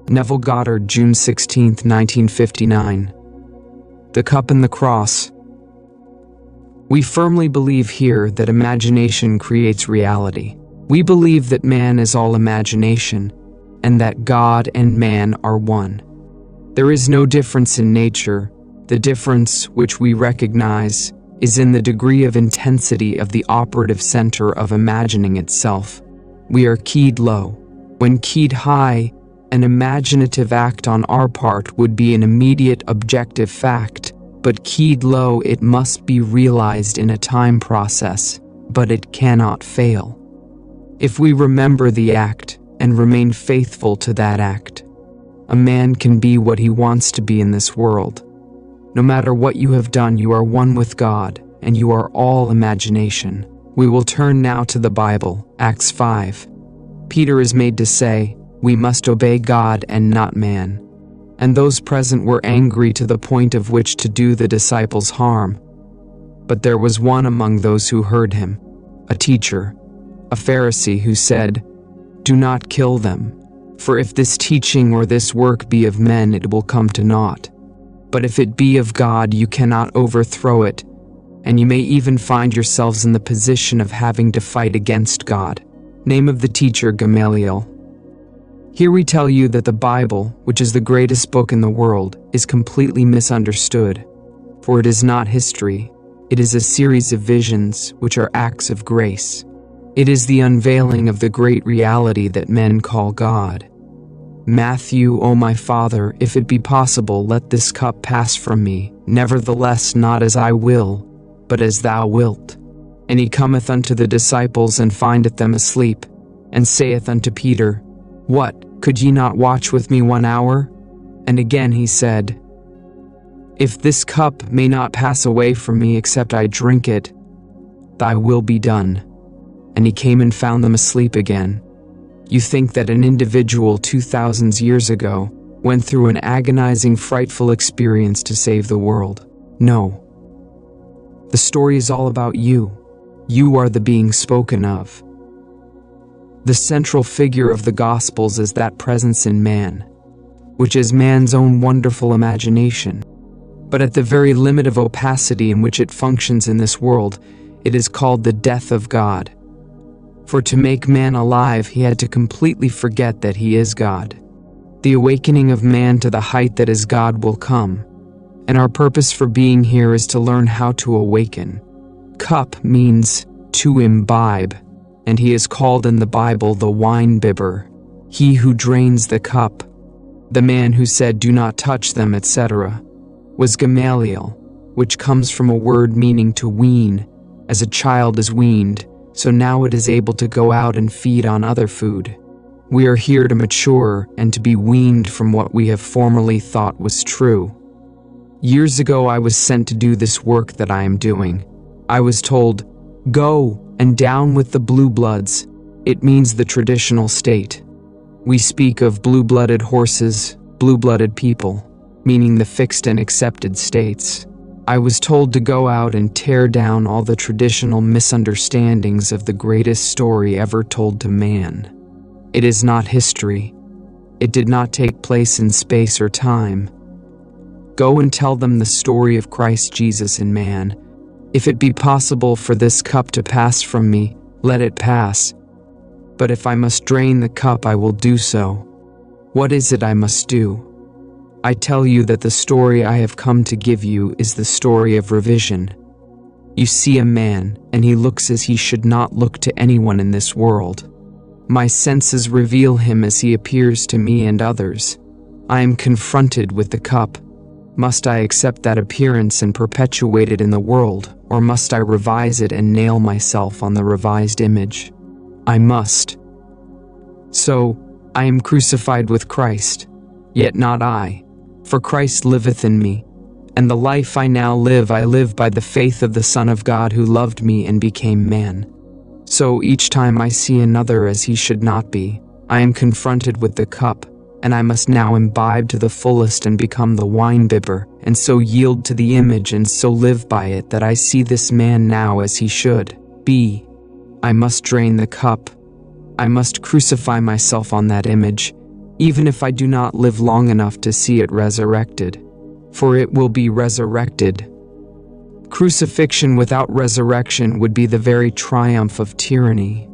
Neville Goddard, June 16, 1959. The Cup and the Cross. We firmly believe here that imagination creates reality. We believe that man is all imagination, and that God and man are one. There is no difference in nature. The difference, which we recognize, is in the degree of intensity of the operative center of imagining itself. We are keyed low. When keyed high, an imaginative act on our part would be an immediate objective fact, but keyed low it must be realized in a time process, but it cannot fail. If we remember the act and remain faithful to that act, a man can be what he wants to be in this world. No matter what you have done, you are one with God, and you are all imagination. We will turn now to the Bible, Acts 5. Peter is made to say, "We must obey God and not man." And those present were angry to the point of which to do the disciples harm. But there was one among those who heard him, a teacher, a Pharisee, who said, "Do not kill them, for if this teaching or this work be of men, it will come to naught. But if it be of God, you cannot overthrow it, and you may even find yourselves in the position of having to fight against God." Name of the teacher, Gamaliel. Here we tell you that the Bible, which is the greatest book in the world, is completely misunderstood. For it is not history. It is a series of visions, which are acts of grace. It is the unveiling of the great reality that men call God. Matthew, "O my Father, if it be possible, let this cup pass from me. Nevertheless, not as I will, but as thou wilt. And he cometh unto the disciples, and findeth them asleep, and saith unto Peter, What, could ye not watch with me 1 hour? And again he said, If this cup may not pass away from me except I drink it, thy will be done. And he came and found them asleep again. You think that an individual 2,000 years ago went through an agonizing, frightful experience to save the world. No. The story is all about you. You are the being spoken of. The central figure of the Gospels is that presence in man, which is man's own wonderful imagination. But at the very limit of opacity in which it functions in this world, it is called the death of God. For to make man alive, he had to completely forget that he is God. The awakening of man to the height that is God will come, and our purpose for being here is to learn how to awaken. Cup means to imbibe, and he is called in the Bible the wine bibber, he who drains the cup. The man who said, "Do not touch them," etc., was Gamaliel, which comes from a word meaning to wean, as a child is weaned, so now it is able to go out and feed on other food. We are here to mature and to be weaned from what we have formerly thought was true. Years ago I was sent to do this work that I am doing. I was told, "Go and down with the blue bloods." It means the traditional state. We speak of blue-blooded horses, blue-blooded people, meaning the fixed and accepted states. I was told to go out and tear down all the traditional misunderstandings of the greatest story ever told to man. It is not history. It did not take place in space or time. Go and tell them the story of Christ Jesus in man. If it be possible for this cup to pass from me, let it pass. But if I must drain the cup, I will do so. What is it I must do? I tell you that the story I have come to give you is the story of revision. You see a man, and he looks as he should not look to anyone in this world. My senses reveal him as he appears to me and others. I am confronted with the cup. Must I accept that appearance and perpetuate it in the world, or must I revise it and nail myself on the revised image? I must. So, I am crucified with Christ, yet not I, for Christ liveth in me, and the life I now live, I live by the faith of the Son of God who loved me and became man. So each time I see another as he should not be, I am confronted with the cup, and I must now imbibe to the fullest and become the wine bibber, and so yield to the image and so live by it that I see this man now as he should be. I must drain the cup. I must crucify myself on that image, even if I do not live long enough to see it resurrected, for it will be resurrected. Crucifixion without resurrection would be the very triumph of tyranny.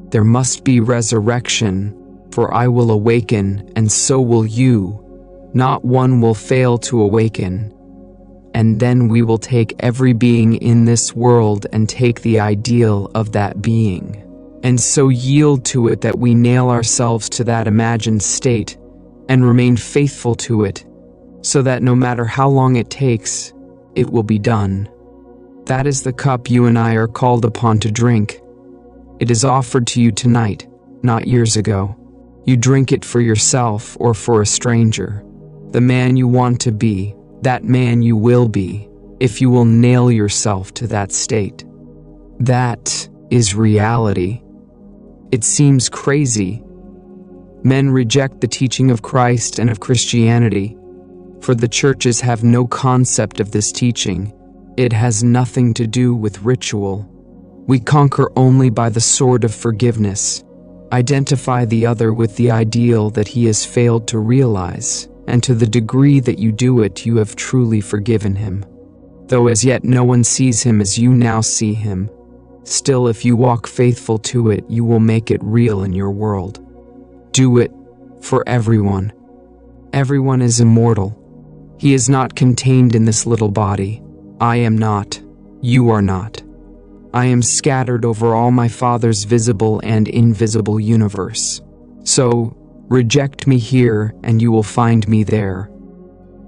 There must be resurrection, for I will awaken, and so will you. Not one will fail to awaken. And then we will take every being in this world and take the ideal of that being, and so yield to it that we nail ourselves to that imagined state and remain faithful to it, so that no matter how long it takes, it will be done. That is the cup you and I are called upon to drink. It is offered to you tonight, not years ago. You drink it for yourself or for a stranger. The man you want to be, that man you will be, if you will nail yourself to that state. That is reality. It seems crazy. Men reject the teaching of Christ and of Christianity, for the churches have no concept of this teaching. It has nothing to do with ritual. We conquer only by the sword of forgiveness. Identify the other with the ideal that he has failed to realize, and to the degree that you do it, you have truly forgiven him. Though as yet no one sees him as you now see him, still if you walk faithful to it, you will make it real in your world. Do it for everyone. Everyone is immortal. He is not contained in this little body. I am not. You are not. I am scattered over all my Father's visible and invisible universe. So, reject me here, and you will find me there.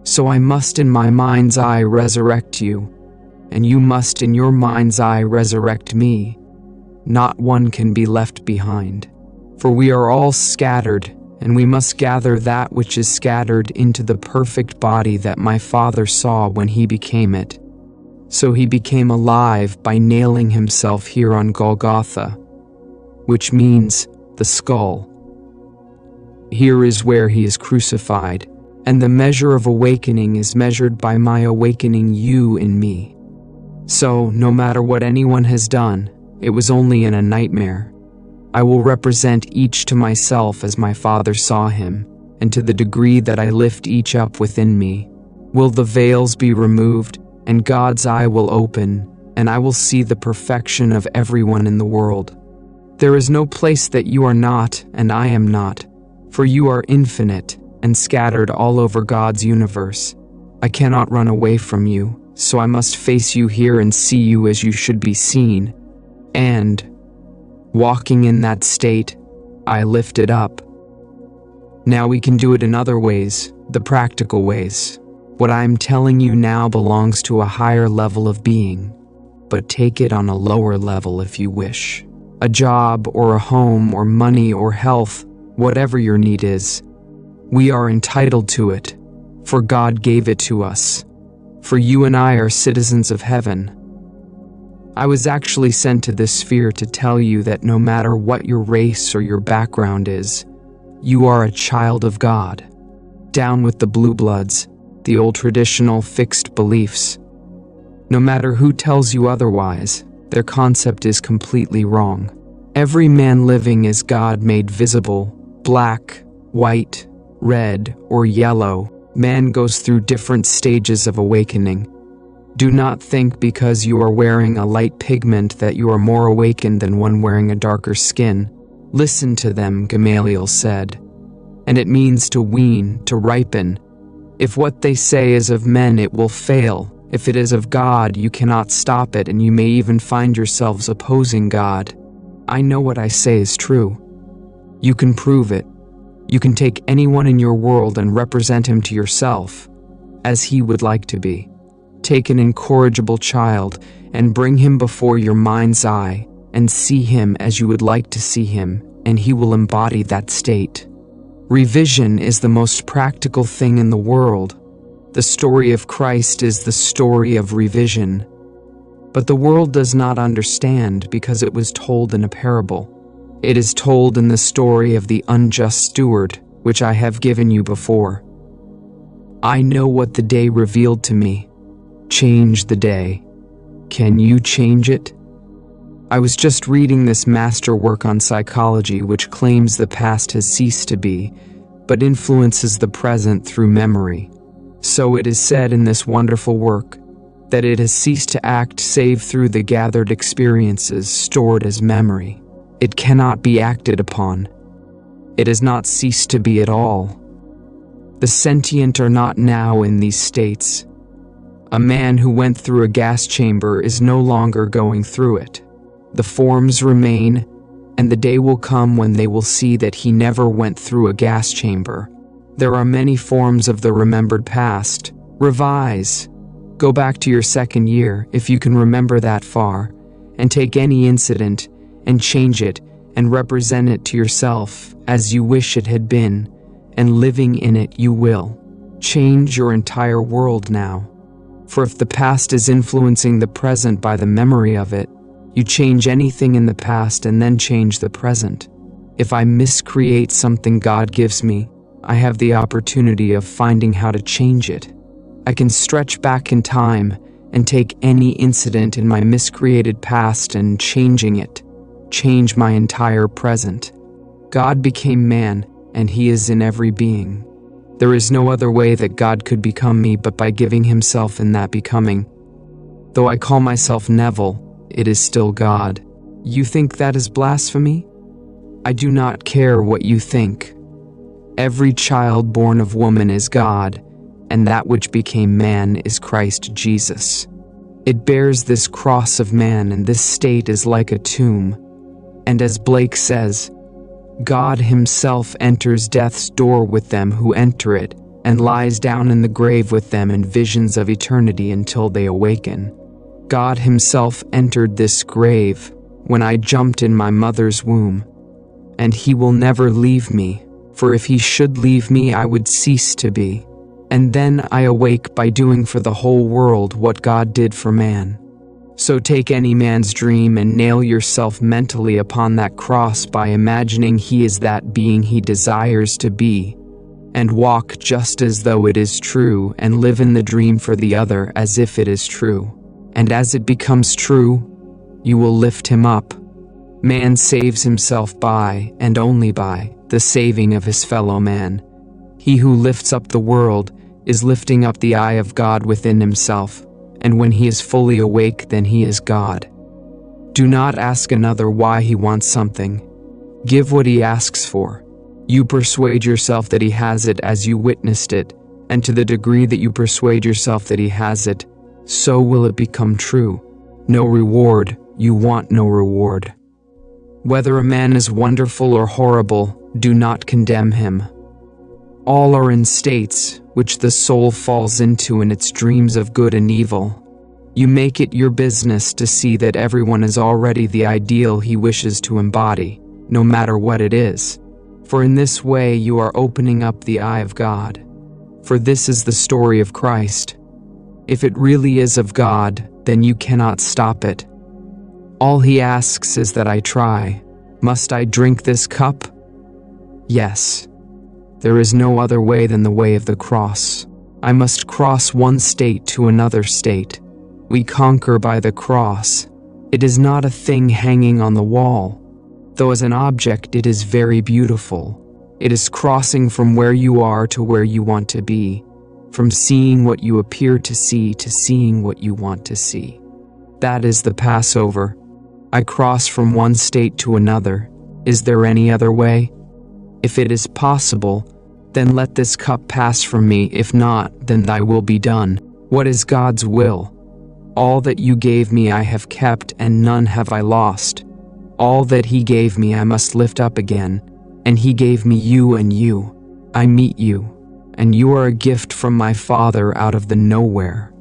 So I must in my mind's eye resurrect you, and you must in your mind's eye resurrect me. Not one can be left behind. For we are all scattered, and we must gather that which is scattered into the perfect body that my Father saw when he became it. So he became alive by nailing himself here on Golgotha, which means the skull. Here is where he is crucified, and the measure of awakening is measured by my awakening you in me. So, no matter what anyone has done, it was only in a nightmare. I will represent each to myself as my Father saw him, and to the degree that I lift each up within me, will the veils be removed, and God's eye will open, and I will see the perfection of everyone in the world. There is no place that you are not, and I am not, for you are infinite and scattered all over God's universe. I cannot run away from you, so I must face you here and see you as you should be seen. And, walking in that state, I lift it up. Now we can do it in other ways, the practical ways. What I am telling you now belongs to a higher level of being, but take it on a lower level if you wish. A job or a home or money or health, whatever your need is. We are entitled to it, for God gave it to us. For you and I are citizens of heaven. I was actually sent to this sphere to tell you that no matter what your race or your background is, you are a child of God. Down with the blue bloods, the old traditional fixed beliefs. No matter who tells you otherwise, their concept is completely wrong. Every man living is God made visible, black, white, red, or yellow. Man goes through different stages of awakening. Do not think because you are wearing a light pigment that you are more awakened than one wearing a darker skin. Listen to them, Gamaliel said. And it means to wean, to ripen. If what they say is of men, it will fail. If it is of God, you cannot stop it, and you may even find yourselves opposing God. I know what I say is true. You can prove it. You can take anyone in your world and represent him to yourself, as he would like to be. Take an incorrigible child and bring him before your mind's eye, and see him as you would like to see him, and he will embody that state. Revision is the most practical thing in the world. The story of Christ is the story of revision. But the world does not understand because it was told in a parable. It is told in the story of the unjust steward, which I have given you before. I know what the day revealed to me. Change the day. Can you change it? I was just reading this masterwork on psychology which claims the past has ceased to be, but influences the present through memory. So it is said in this wonderful work that it has ceased to act save through the gathered experiences stored as memory. It cannot be acted upon. It has not ceased to be at all. The sentient are not now in these states. A man who went through a gas chamber is no longer going through it. The forms remain, and the day will come when they will see that he never went through a gas chamber. There are many forms of the remembered past. Revise. Go back to your second year, if you can remember that far, and take any incident and change it and represent it to yourself as you wish it had been, and living in it you will change your entire world now. For if the past is influencing the present by the memory of it, you change anything in the past and then change the present. If I miscreate something God gives me, I have the opportunity of finding how to change it. I can stretch back in time and take any incident in my miscreated past and changing it, change my entire present. God became man, and he is in every being. There is no other way that God could become me but by giving himself in that becoming. Though I call myself Neville, it is still God. You think that is blasphemy? I do not care what you think. Every child born of woman is God, and that which became man is Christ Jesus. It bears this cross of man, and this state is like a tomb. And as Blake says, God himself enters death's door with them who enter it, and lies down in the grave with them in visions of eternity until they awaken. God himself entered this grave when I jumped in my mother's womb, and he will never leave me, for if he should leave me I would cease to be. And then I awake by doing for the whole world what God did for man. So take any man's dream and nail yourself mentally upon that cross by imagining he is that being he desires to be, and walk just as though it is true and live in the dream for the other as if it is true. And as it becomes true, you will lift him up. Man saves himself by, and only by, the saving of his fellow man. He who lifts up the world is lifting up the eye of God within himself, and when he is fully awake, then he is God. Do not ask another why he wants something. Give what he asks for. You persuade yourself that he has it as you witnessed it, and to the degree that you persuade yourself that he has it, so will it become true. No reward, you want no reward. Whether a man is wonderful or horrible, do not condemn him. All are in states which the soul falls into in its dreams of good and evil. You make it your business to see that everyone is already the ideal he wishes to embody, no matter what it is. For in this way you are opening up the eye of God. For this is the story of Christ. If it really is of God, then you cannot stop it. All he asks is that I try. Must I drink this cup? Yes. There is no other way than the way of the cross. I must cross one state to another state. We conquer by the cross. It is not a thing hanging on the wall, though as an object it is very beautiful. It is crossing from where you are to where you want to be, from seeing what you appear to seeing what you want to see. That is the Passover. I cross from one state to another. Is there any other way? If it is possible, then let this cup pass from me. If not, then thy will be done. What is God's will? All that you gave me I have kept, and none have I lost. All that he gave me I must lift up again, and he gave me you and you. I meet you, and you are a gift from my Father out of the nowhere.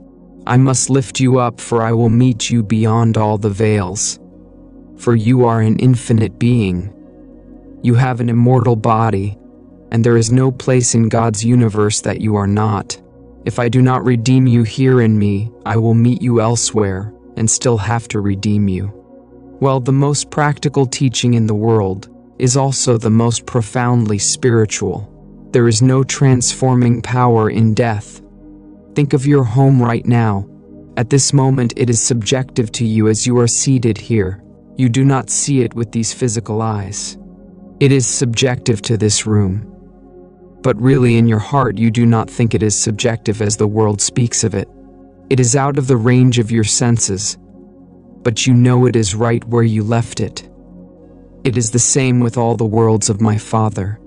I must lift you up, for I will meet you beyond all the veils. For you are an infinite being. You have an immortal body, and there is no place in God's universe that you are not. If I do not redeem you here in me, I will meet you elsewhere, and still have to redeem you. Well, the most practical teaching in the world is also the most profoundly spiritual. There is no transforming power in death. Think of your home right now. At this moment it is subjective to you as you are seated here. You do not see it with these physical eyes. It is subjective to this room. But really in your heart you do not think it is subjective as the world speaks of it. It is out of the range of your senses, but you know it is right where you left it. It is the same with all the worlds of my Father.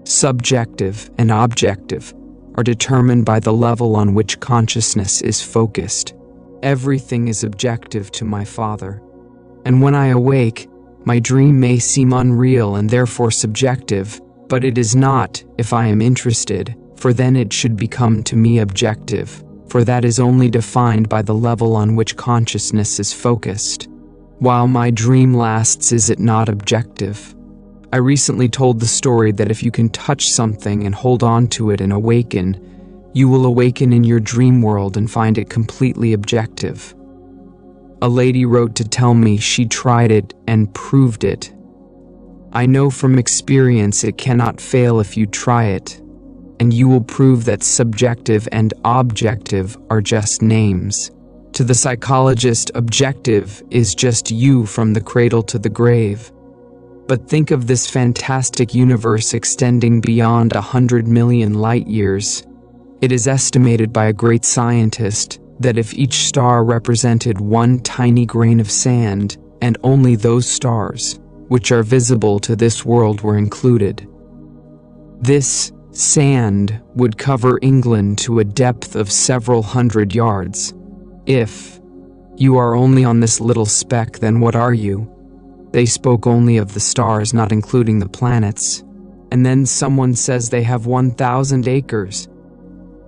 Subjective and objective are determined by the level on which consciousness is focused. Everything is objective to my Father. And when I awake, my dream may seem unreal and therefore subjective, but it is not, if I am interested, for then it should become to me objective, for that is only defined by the level on which consciousness is focused. While my dream lasts, is it not objective? I recently told the story that if you can touch something and hold on to it and awaken, you will awaken in your dream world and find it completely objective. A lady wrote to tell me she tried it and proved it. I know from experience it cannot fail if you try it, and you will prove that subjective and objective are just names. To the psychologist, objective is just you from the cradle to the grave. But think of this fantastic universe extending beyond 100 million light years. It is estimated by a great scientist that if each star represented one tiny grain of sand, and only those stars which are visible to this world were included, this sand would cover England to a depth of several hundred yards. If you are only on this little speck, then what are you? They spoke only of the stars, not including the planets. And then someone says they have 1,000 acres.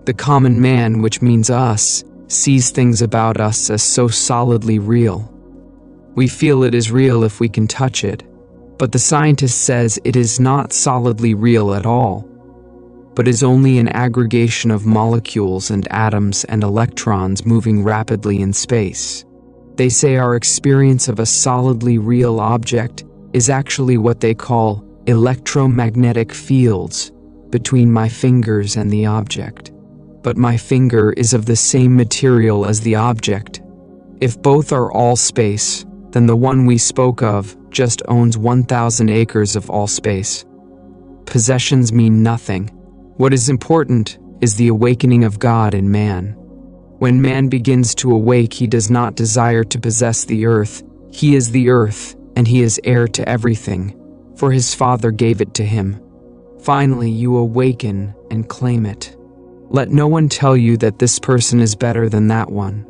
The common man, which means us, sees things about us as so solidly real. We feel it is real if we can touch it, but the scientist says it is not solidly real at all, but is only an aggregation of molecules and atoms and electrons moving rapidly in space. They say our experience of a solidly real object is actually what they call electromagnetic fields between my fingers and the object. But my finger is of the same material as the object. If both are all space, then the one we spoke of just owns 1,000 acres of all space. Possessions mean nothing. What is important is the awakening of God in man. When man begins to awake, he does not desire to possess the earth. He is the earth, and he is heir to everything, for his Father gave it to him. Finally, you awaken and claim it. Let no one tell you that this person is better than that one.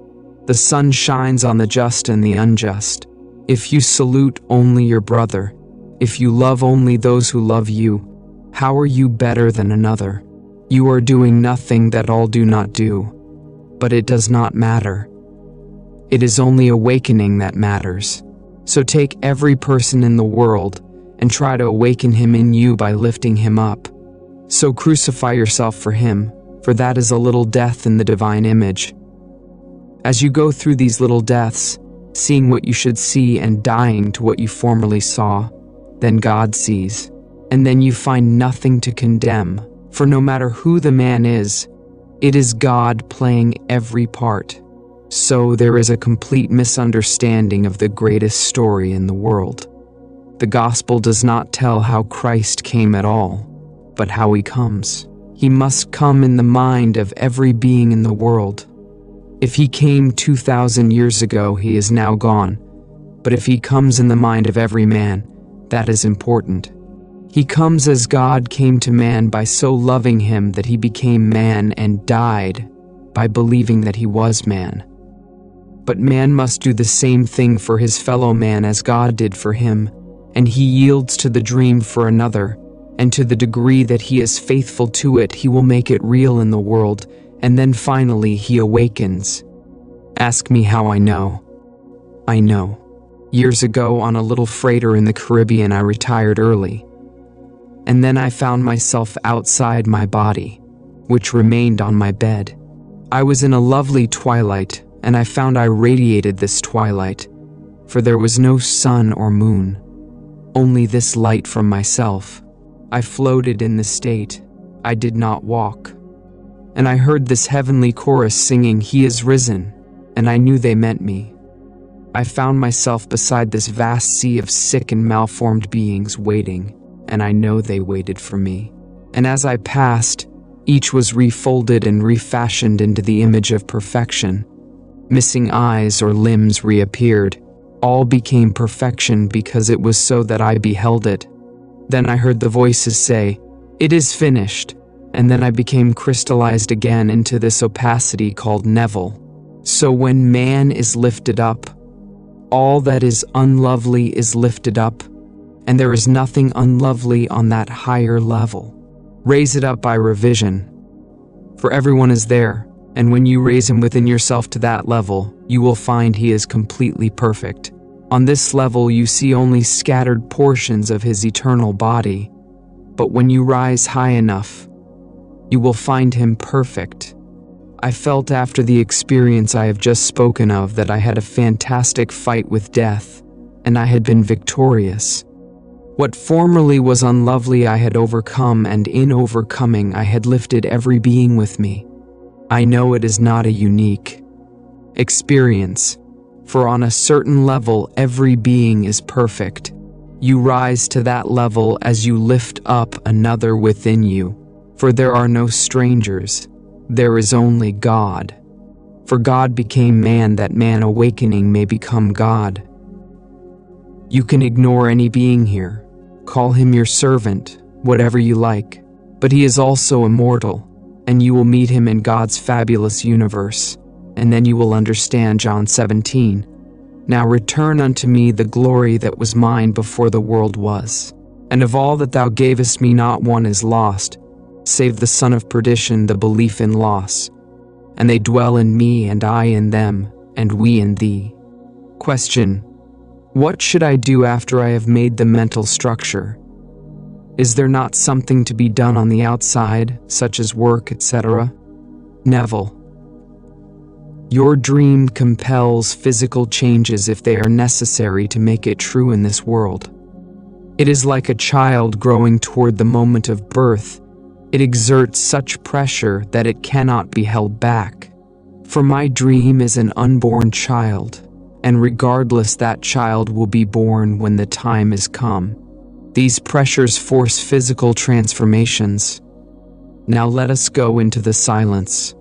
The sun shines on the just and the unjust. If you salute only your brother, if you love only those who love you, how are you better than another? You are doing nothing that all do not do. But it does not matter. It is only awakening that matters. So take every person in the world and try to awaken him in you by lifting him up. So crucify yourself for him, for that is a little death in the divine image. As you go through these little deaths, seeing what you should see and dying to what you formerly saw, then God sees. And then you find nothing to condemn, for no matter who the man is, it is God playing every part. So there is a complete misunderstanding of the greatest story in the world. The gospel does not tell how Christ came at all, but how he comes. He must come in the mind of every being in the world. If he came 2,000 years ago, he is now gone. But if he comes in the mind of every man, that is important. He comes as God came to man by so loving him that he became man and died by believing that he was man. But man must do the same thing for his fellow man as God did for him, and he yields to the dream for another, and to the degree that he is faithful to it, he will make it real in the world, and then finally he awakens. Ask me how I know. I know. Years ago on a little freighter in the Caribbean, I retired early. And then I found myself outside my body, which remained on my bed. I was in a lovely twilight, and I found I radiated this twilight, for there was no sun or moon, only this light from myself. I floated in the state. I did not walk. And I heard this heavenly chorus singing, "He is risen," and I knew they meant me. I found myself beside this vast sea of sick and malformed beings waiting, and I know they waited for me. And as I passed, each was refolded and refashioned into the image of perfection. Missing eyes or limbs reappeared. All became perfection because it was so that I beheld it. Then I heard the voices say, "It is finished." And then I became crystallized again into this opacity called Neville. So when man is lifted up, all that is unlovely is lifted up, and there is nothing unlovely on that higher level. Raise it up by revision, for everyone is there, and when you raise him within yourself to that level, you will find he is completely perfect. On this level you see only scattered portions of his eternal body, but when you rise high enough, you will find him perfect. I felt after the experience I have just spoken of that I had a fantastic fight with death, and I had been victorious. What formerly was unlovely I had overcome, and in overcoming I had lifted every being with me. I know it is not a unique experience, for on a certain level every being is perfect. You rise to that level as you lift up another within you, for there are no strangers, there is only God. For God became man that man awakening may become God. You can ignore any being here, call him your servant, whatever you like, but he is also immortal, and you will meet him in God's fabulous universe, and then you will understand John 17. Now return unto me the glory that was mine before the world was. And of all that thou gavest me not one is lost, save the son of perdition, the belief in loss. And they dwell in me, and I in them, and we in thee. Question: what should I do after I have made the mental structure? Is there not something to be done on the outside, such as work, etc.? Neville: your dream compels physical changes if they are necessary to make it true in this world. It is like a child growing toward the moment of birth. It exerts such pressure that it cannot be held back. For my dream is an unborn child, and regardless, that child will be born when the time is come. These pressures force physical transformations. Now let us go into the silence.